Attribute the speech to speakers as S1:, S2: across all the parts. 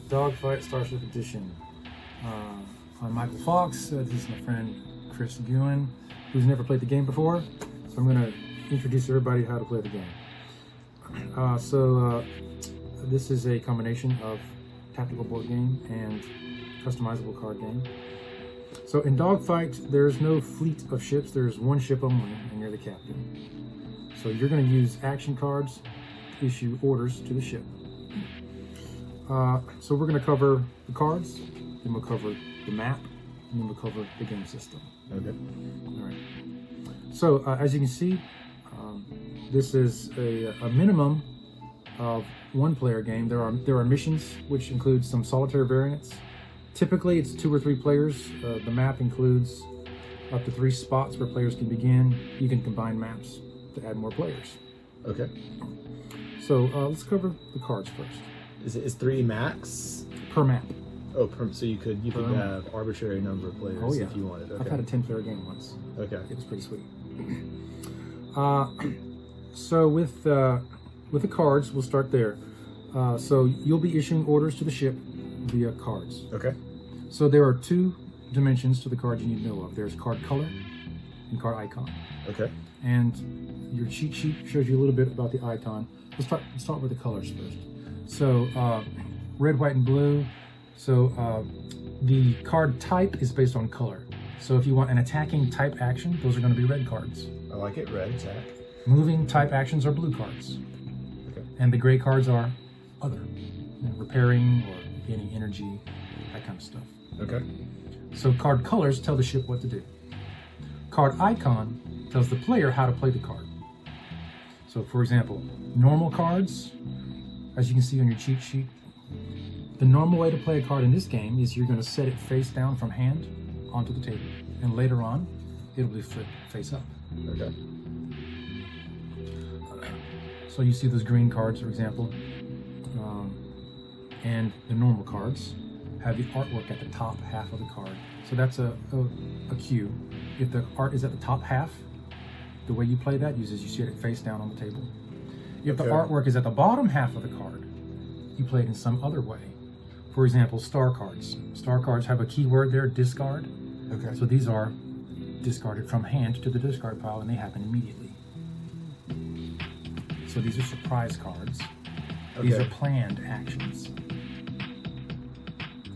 S1: Dogfight Starship Edition. I'm Michael Fox. This is my friend Chris Guin, who's never played the game before. So I'm going to introduce everybody how to play the game. This is a combination of tactical board game and customizable card game. So in Dogfight, there's no fleet of ships. There's one ship only, and you're the captain. So you're going to use action cards to issue orders to the ship. So we're going to cover the cards, then we'll cover the map, and then we'll cover the game system.
S2: Okay.
S1: All right. So as you can see, this is a minimum of one-player game. There are missions, which include some solitaire variants. Typically, it's 2 or 3 players. The map includes up to 3 spots where players can begin. You can combine maps to add more players.
S2: Okay.
S1: So let's cover the cards first.
S2: Is 3 max?
S1: Per map.
S2: Oh, so you could have arbitrary number of players if you wanted. Okay.
S1: I've had a 10-player game once.
S2: Okay.
S1: It was pretty sweet. So with the cards, we'll start there. So you'll be issuing orders to the ship via cards.
S2: Okay.
S1: So there are 2 dimensions to the cards you need to know of. There's card color and card icon.
S2: Okay.
S1: And your cheat sheet shows you a little bit about the icon. Let's start with the colors first. So red, white, and blue. So the card type is based on color. So if you want an attacking type action, those are going to be red cards.
S2: I like it. Red attack.
S1: Moving type actions are blue cards.
S2: Okay.
S1: And the gray cards are other, repairing or gaining energy, that kind of stuff.
S2: Okay.
S1: So card colors tell the ship what to do. Card icon tells the player how to play the card. So for example, normal cards, as you can see on your cheat sheet, the normal way to play a card in this game is you're going to set it face down from hand onto the table. And later on, it'll be flipped face up.
S2: Okay.
S1: So you see those green cards, for example, and the normal cards have the artwork at the top half of the card. So that's a cue. If the art is at the top half, the way you play that is you set it face down on the table. If the artwork is at the bottom half of the card, you play it in some other way. For example, star cards. Star cards have a keyword there, discard.
S2: Okay.
S1: So these are discarded from hand to the discard pile, and they happen immediately. So these are surprise cards.
S2: Okay.
S1: These are planned actions.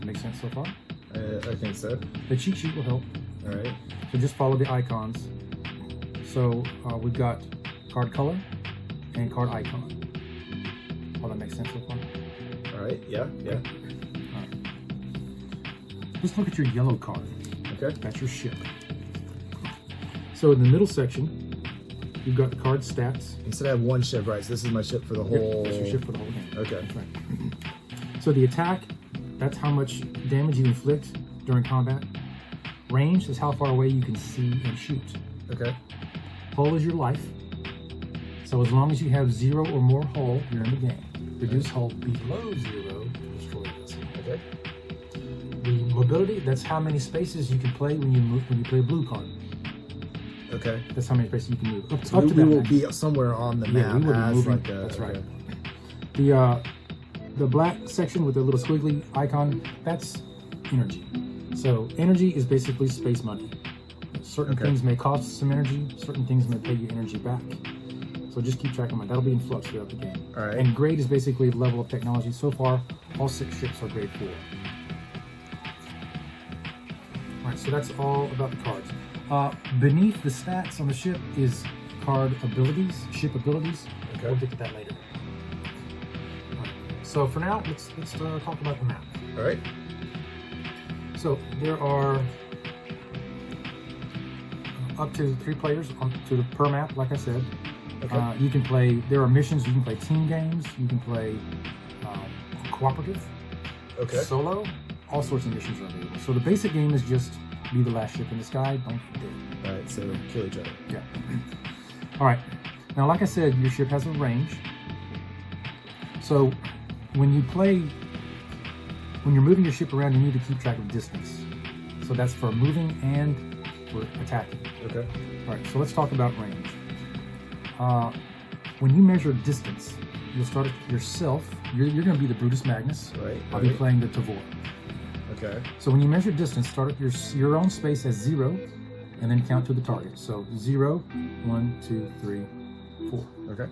S1: Make sense so far?
S2: I think so.
S1: The cheat sheet will help.
S2: All right.
S1: So just follow the icons. So we've got card color and card icon. All that makes sense so far?
S2: All right. Yeah. Yeah.
S1: All right. Let's look at your yellow card.
S2: Okay.
S1: That's your ship. So in the middle section, you've got the card stats.
S2: You said I have 1 ship, right? So this is my ship for the whole.
S1: That's your ship for the whole game.
S2: Okay.
S1: That's right. So the attack, that's how much damage you inflict during combat. Range is how far away you can see and shoot.
S2: Okay.
S1: Hull is your life. So as long as you have 0 or more hull, you're in the game. Reduce hull below 0 to destroy the vessel.
S2: Okay.
S1: The mobility, that's how many spaces you can play when you play a blue card.
S2: Okay.
S1: That's how many spaces you can move. Up
S2: So
S1: to
S2: we
S1: that
S2: will
S1: max.
S2: be somewhere on the map.
S1: Yeah, we would be
S2: as
S1: moving.
S2: like a,
S1: That's right.
S2: okay.
S1: The black section with the little squiggly icon, that's energy. So energy is basically space money. Certain things may cost some energy, certain things may pay you energy back. So just keep track of that. That'll be in flux throughout the game.
S2: All right.
S1: And grade is basically the level of technology. So far, all 6 ships are grade 4. All right, so that's all about the cards. Beneath the stats on the ship is card abilities, ship abilities.
S2: Okay.
S1: We'll get to that later. So for now, let's talk about the map.
S2: All right.
S1: So there are up to 3 players to the per map, like I said.
S2: Okay.
S1: You can play. There are missions. You can play team games. You can play cooperative.
S2: Okay.
S1: Solo. All sorts of missions are available. So the basic game is just be the last ship in the sky. Don't get dead.
S2: All right. So kill each other.
S1: Yeah. All right. Now, like I said, your ship has a range. So when you're moving your ship around, you need to keep track of distance. So that's for moving and for attacking.
S2: Okay.
S1: All right, so let's talk about range. When you measure distance, you'll start it yourself. You're going to be the Brutus Magnus.
S2: Right.
S1: I'll be playing the Tavor.
S2: Okay.
S1: So when you measure distance, start at your own space as 0, and then count to the target. So 0, 1, 2, 3, 4.
S2: Okay.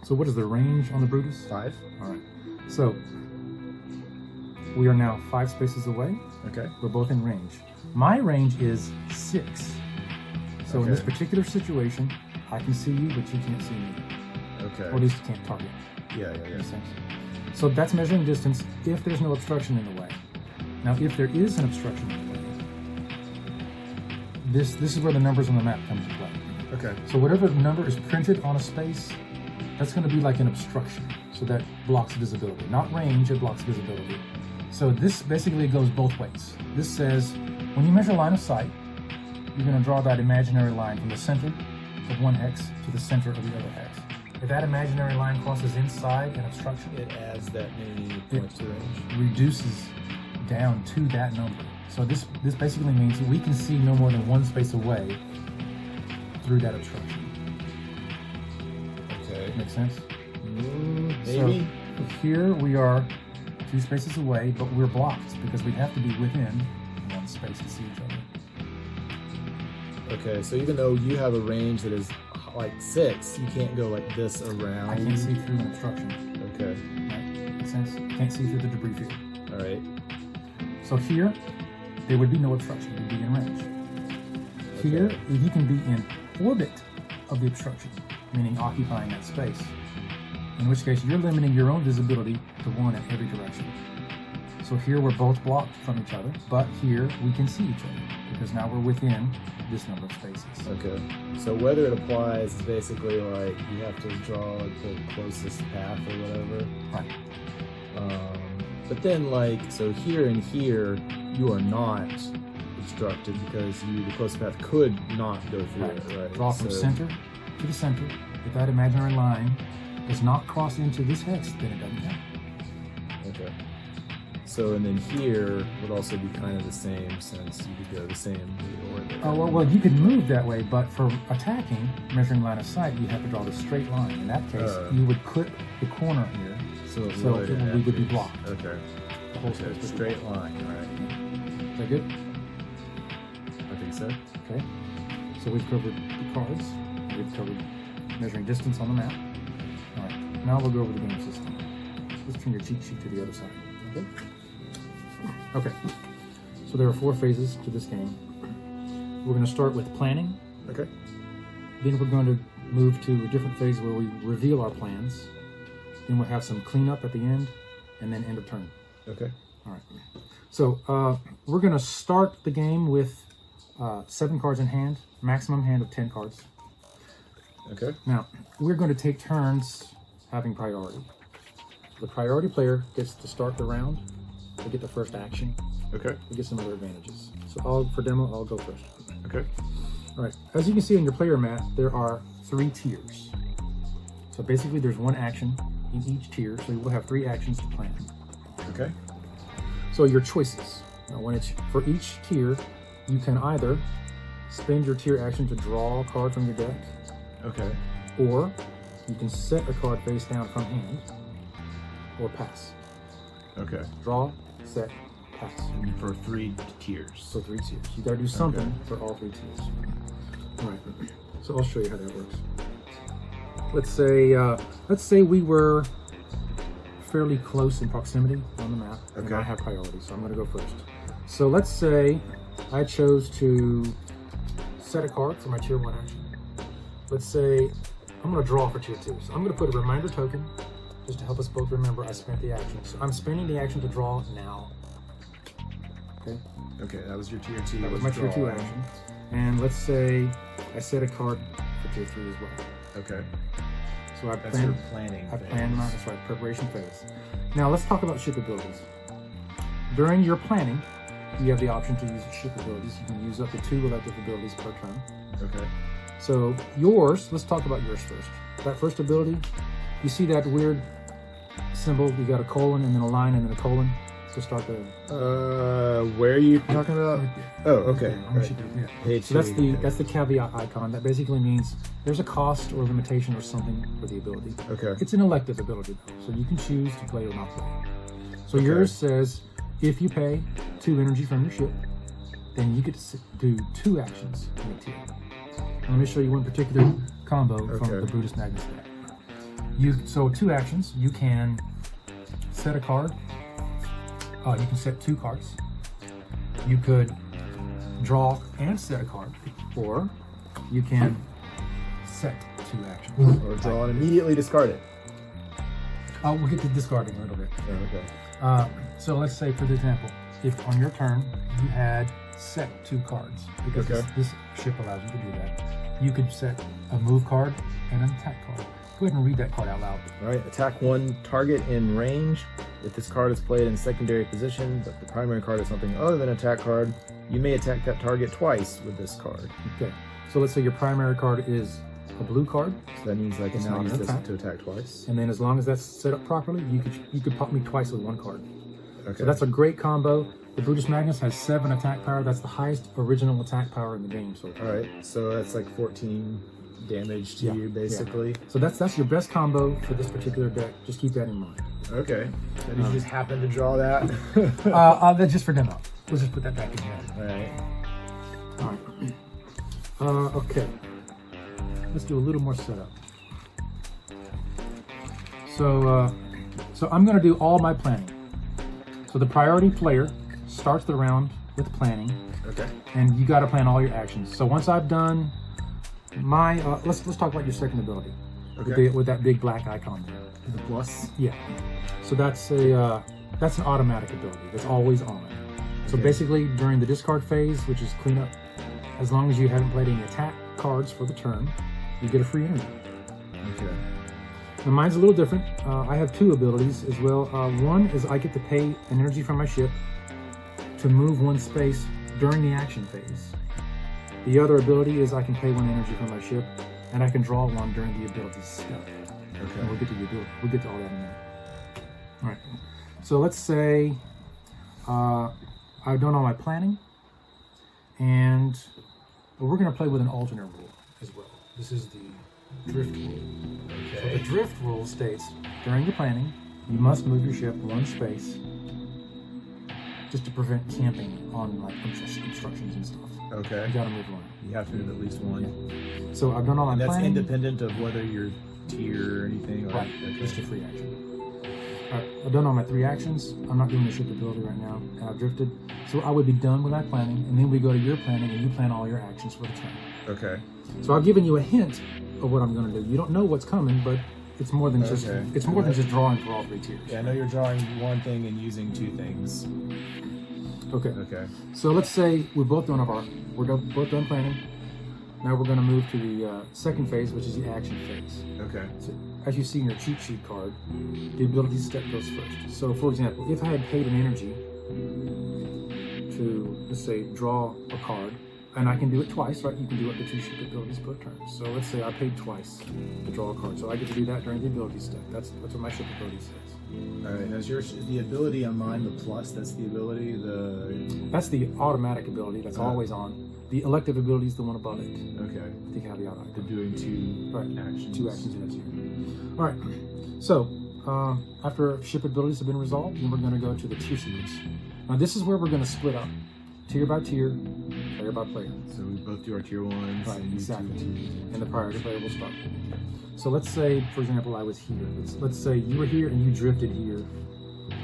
S1: So what is the range on the Brutus?
S2: 5.
S1: All right. So we are now 5 spaces away.
S2: Okay.
S1: We're both in range. My range is 6. So in this particular situation, I can see you, but you can't see me.
S2: Okay.
S1: Or at least you can't target.
S2: Yeah.
S1: Makes sense? So that's measuring distance if there's no obstruction in the way. Now, if there is an obstruction in the way, this is where the numbers on the map come into play.
S2: Okay.
S1: So whatever number is printed on a space, that's going to be like an obstruction. So that blocks visibility. Not range, it blocks visibility. So this basically goes both ways. This says, when you measure line of sight, you're going to draw that imaginary line from the center of one hex to the center of the other hex. If that imaginary line crosses inside an obstruction,
S2: It adds that many points to range.
S1: reduces down to that number. So this basically means that we can see no more than 1 space away through that obstruction.
S2: Okay.
S1: Make sense?
S2: Maybe.
S1: So here we are 2 spaces away, but we're blocked because we have to be within 1 space to see each other.
S2: Okay, so even though you have a range that is like 6, you can't go like this around.
S1: I can't see through an obstruction.
S2: Okay.
S1: Right? Make sense? Can't see through the debris field.
S2: All right.
S1: So here, there would be no obstruction. You'd be in range. Here, you can be in orbit of the obstruction, meaning occupying that space. In which case, you're limiting your own visibility to 1 in every direction. So here, we're both blocked from each other, but here, we can see each other because now we're within this number of spaces.
S2: Okay. So whether it applies is basically like you have to draw like the closest path or whatever.
S1: Right.
S2: But then like, so here and here, you are not obstructed because the closest path could not go through it, right?
S1: Draw from center to the center. If that imaginary line does not cross into this hex, then it doesn't count.
S2: Okay. So, and then here would also be kind of the same since you could go the same way or the
S1: Oh, well, you could move that way, but for attacking, measuring line of sight, you have to draw the straight line. In that case, you would clip the corner here,
S2: so
S1: we would be blocked.
S2: Okay.
S1: The whole space would be
S2: Straight line, right?
S1: Is that good?
S2: I think so.
S1: Okay. So we've covered the cards. We've covered measuring distance on the map. All right. Now we'll go over the game system. Let's turn your cheat sheet to the other side. Okay. Okay. So there are 4 phases to this game. We're going to start with planning.
S2: Okay.
S1: Then we're going to move to a different phase where we reveal our plans. Then we'll have some cleanup at the end, and then end of turn.
S2: Okay.
S1: All right. So we're going to start the game with 7 cards in hand, maximum hand of 10 cards.
S2: Okay.
S1: Now, we're going to take turns having priority. The priority player gets to start the round. They get the first action.
S2: Okay.
S1: They get some other advantages. So for demo, I'll go first.
S2: Okay.
S1: All right. As you can see on your player mat, there are 3 tiers. So basically, there's 1 action in each tier. So you will have 3 actions to plan.
S2: Okay.
S1: So your choices. Now, for each tier, you can either spend your tier action to draw a card from your deck,
S2: Okay.
S1: or you can set a card face down from hand, or pass.
S2: Okay.
S1: Draw, set, pass.
S2: For 3 tiers.
S1: So 3 tiers. You got to do something for all 3 tiers. All right. So I'll show you how that works. Let's say we were fairly close in proximity on the map, and I have priority, so I'm going to go first. So let's say I chose to set a card for my tier 1 action. Let's say I'm going to draw for tier 2. So I'm going to put a reminder token just to help us both remember I spent the action. So I'm spending the action to draw now. Okay.
S2: Okay, that was your tier 2.
S1: That was my tier 2 action. And let's say I set a card for tier 3 as well.
S2: Okay.
S1: So
S2: That's
S1: plan
S2: your planning phase.
S1: that's right, preparation phase. Now let's talk about ship abilities. During your planning, you have the option to use ship abilities. You can use up to 2 elective abilities per turn.
S2: Okay.
S1: So yours, let's talk about yours first. That first ability, you see that weird symbol, you got a colon and then a line and then a colon. to start the.
S2: Where are you talking about? Oh, okay.
S1: I'm gonna shoot you, yeah.
S2: Page
S1: So that's
S2: two.
S1: the caveat icon. That basically means there's a cost or limitation or something for the ability.
S2: Okay.
S1: It's an elective ability though, so you can choose to play or not play. So yours says if you pay 2 energy from your ship, then you get to do 2 actions in a tier. Let me show you one particular combo from the Brutus Magnus deck. So 2 actions, you can set a card. You can set 2 cards. You could draw and set a card, or you can set 2 actions.
S2: Or draw and immediately discard it.
S1: We'll get to discarding a little bit.
S2: Oh, okay.
S1: So let's say, for example, if on your turn you had set 2 cards, because this ship allows you to do that, you could set a move card and an attack card. Go ahead and read that card out loud.
S2: All right. Attack 1 target in range. If this card is played in secondary position, but the primary card is something other than attack card, you may attack that target twice with this card.
S1: Okay. So let's say your primary card is a blue card.
S2: So that means I can now
S1: not
S2: use
S1: an
S2: this
S1: attack.
S2: to attack twice.
S1: And then as long as that's set up properly, you could pop me twice with 1 card.
S2: Okay.
S1: So that's a great combo. The Brutus Magnus has 7 attack power. That's the highest original attack power in the game so far.
S2: All right. So that's like 14 damage to you, basically.
S1: So that's your best combo for this particular deck. Just keep that in mind.
S2: Okay. So did you just happen to draw that?
S1: That's just for demo. We'll just put that back in here.
S2: All right.
S1: All right. Okay. Let's do a little more setup. So I'm going to do all my planning. So the priority player starts the round with planning,
S2: Okay.
S1: and you got to plan all your actions. So once I've done my, let's talk about your second ability.
S2: Okay.
S1: With that big black icon there.
S2: The plus.
S1: Yeah. So that's an automatic ability that's always on. So
S2: Okay.
S1: basically during the discard phase, which is cleanup, as long as you haven't played any attack cards for the turn, you get a free energy.
S2: Okay.
S1: Now mine's a little different. I have 2 abilities as well. One is I get to pay an energy from my ship to move 1 space during the action phase. The other ability is I can pay 1 energy from my ship, and I can draw 1 during the ability step.
S2: Okay.
S1: And we'll get to the ability. We'll get to all that in a minute. All right. So let's say I've done all my planning, and we're going to play with an alternate rule as well. This is the drift rule. So the drift rule states during the planning, you must move your ship 1 space just to prevent camping on like obstructions and stuff.
S2: Okay.
S1: You gotta move 1.
S2: You have to move at least 1.
S1: So I've done all my
S2: And that's
S1: planning.
S2: independent of whether you're tier or anything. Or,
S1: Right.
S2: Okay.
S1: Just a free action. All right. I've done all my 3 actions. I'm not doing the ship ability right now, and I've drifted. So I would be done with that planning, and then we go to your planning, and you plan all your actions for the turn.
S2: Okay.
S1: So I've given you a hint of what I'm going to do. You don't know what's coming, but it's more than just
S2: Okay.
S1: it's more than just drawing for all 3 tiers.
S2: Yeah, I know you're drawing 1 thing and using 2 things.
S1: Okay.
S2: Okay.
S1: So let's say we're both done both done planning. Now we're going to move to the second phase, which is the action phase.
S2: Okay.
S1: So as you see in your cheat sheet card, the ability step goes first. So for example, if I had paid an energy to, let's say, draw a card, and I can do it twice, right? You can do up to 2 ship abilities per turn. So let's say I paid twice to draw a card. So I get to do that during the ability step. That's what my ship ability says.
S2: All right. Now, is the ability on mine the plus? That's the ability.
S1: That's the automatic ability that's always on. The elective ability is the one above it.
S2: Okay.
S1: The caveat icon.
S2: They're doing 2 actions.
S1: 2 actions in a tier. All right. So after ship abilities have been resolved, then we're going to go to the tier sequence. Now this is where we're going to split up, tier by tier, player by player.
S2: So we both do our tier 1s.
S1: Right,
S2: and you
S1: exactly.
S2: do tier 2s.
S1: And the priority player will start. So let's say, for example, I was here. Let's say you were here and you drifted here.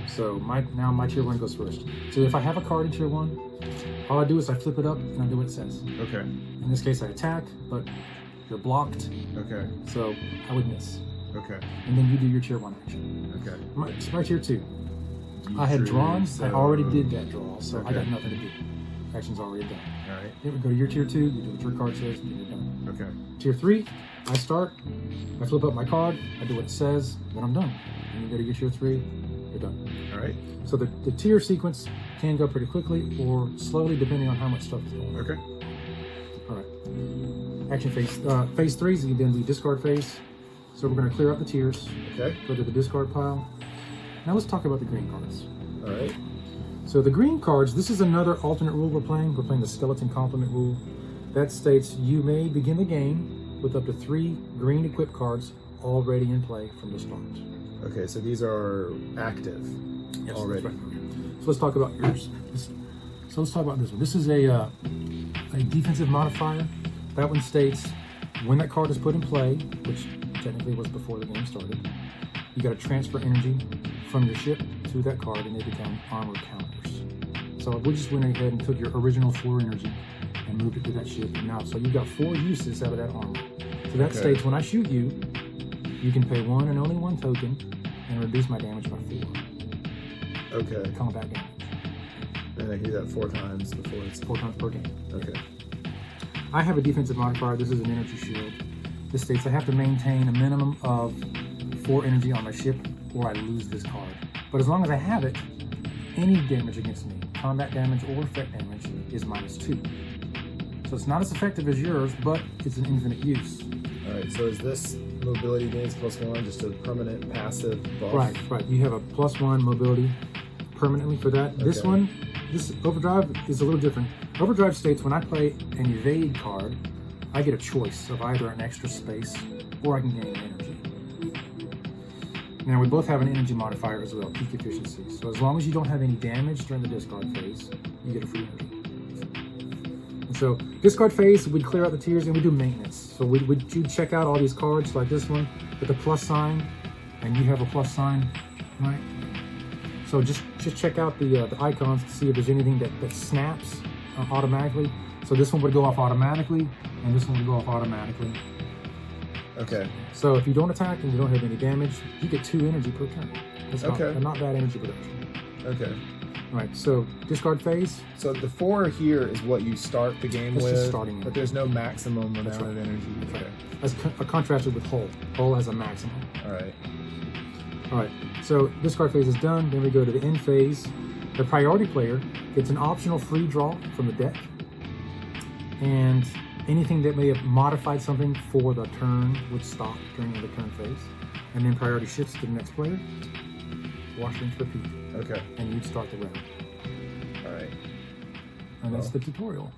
S1: So now my tier 1 goes first. So if I have a card in tier 1, all I do is I flip it up and I do what it says.
S2: Okay.
S1: In this case, I attack, but you're blocked,
S2: Okay.
S1: so I would miss.
S2: Okay.
S1: And then you do your tier 1 action.
S2: Okay.
S1: My tier 2.
S2: You
S1: I had
S2: drew,
S1: drawn,
S2: so-
S1: I already did that draw, so I got
S2: Okay.
S1: nothing to do. Action's already done.
S2: All right.
S1: Then we go to your tier 2, you do what your card says, and you're done.
S2: Okay.
S1: Tier 3, I start, I flip up my card, I do what it says, then I'm done. And you go to your tier 3, you're done.
S2: All right.
S1: So the tier sequence can go pretty quickly or slowly depending on how much stuff is going on.
S2: Okay.
S1: All right. Action phase. Phase 3 is then the discard phase. So we're going to clear out the tiers,
S2: Okay.
S1: go to the discard pile. Now let's talk about the green cards.
S2: All right.
S1: So the green cards, this is another alternate rule we're playing. We're playing the skeleton complement rule. That states you may begin the game with up to 3 green equipped cards already in play from the start.
S2: Okay, so these are active already.
S1: That's right. So let's talk about yours. So let's talk about this one. This is a defensive modifier. That one states when that card is put in play, which technically was before the game started, you got to transfer energy from your ship to that card and they become armor counters. So we just went ahead and took your original 4 energy and moved it to that ship. And now, so you've got 4 uses out of that armor. So that states when I shoot you, you can pay 1 and only 1 token and reduce my damage by 4.
S2: Okay.
S1: Combat damage.
S2: And I can do that 4 times before it's
S1: 4 times per game.
S2: Okay.
S1: I have a defensive modifier. This is an energy shield. This states I have to maintain a minimum of 4 energy on my ship or I lose this card. But as long as I have it, any damage against me, combat damage or effect damage, is -2. So it's not as effective as yours, but it's an infinite use.
S2: All right, so is this mobility gains +1 just a permanent passive buff?
S1: Right. You have a +1 mobility permanently for that.
S2: Okay.
S1: This overdrive is a little different. Overdrive states when I play an evade card, I get a choice of either an extra space or I can gain energy. Now we both have an energy modifier as well, peak efficiency. So as long as you don't have any damage during the discard phase, you get a free energy. And so discard phase, we'd clear out the tiers and we do maintenance. So you'd check out all these cards like this one with the plus sign, and you have a plus sign, right? So just check out the icons to see if there's anything that snaps automatically. So this one would go off automatically, and this one would go off automatically.
S2: Okay.
S1: So if you don't attack and you don't have any damage, you get 2 energy per turn. That's not bad energy production.
S2: Okay.
S1: All right, so discard phase.
S2: So the 4 here is what you start the game
S1: That's
S2: with,
S1: just starting
S2: but
S1: energy.
S2: there's no maximum amount
S1: right.
S2: of energy. Okay.
S1: As contrasted with Hull. Hull has a maximum.
S2: All right.
S1: All right, so discard phase is done. Then we go to the end phase. The priority player gets an optional free draw from the deck. And anything that may have modified something for the turn would stop during the turn phase. And then priority shifts to the next player. Wash, rinse, repeat.
S2: Okay.
S1: And you'd start the round.
S2: All right.
S1: And that's the tutorial.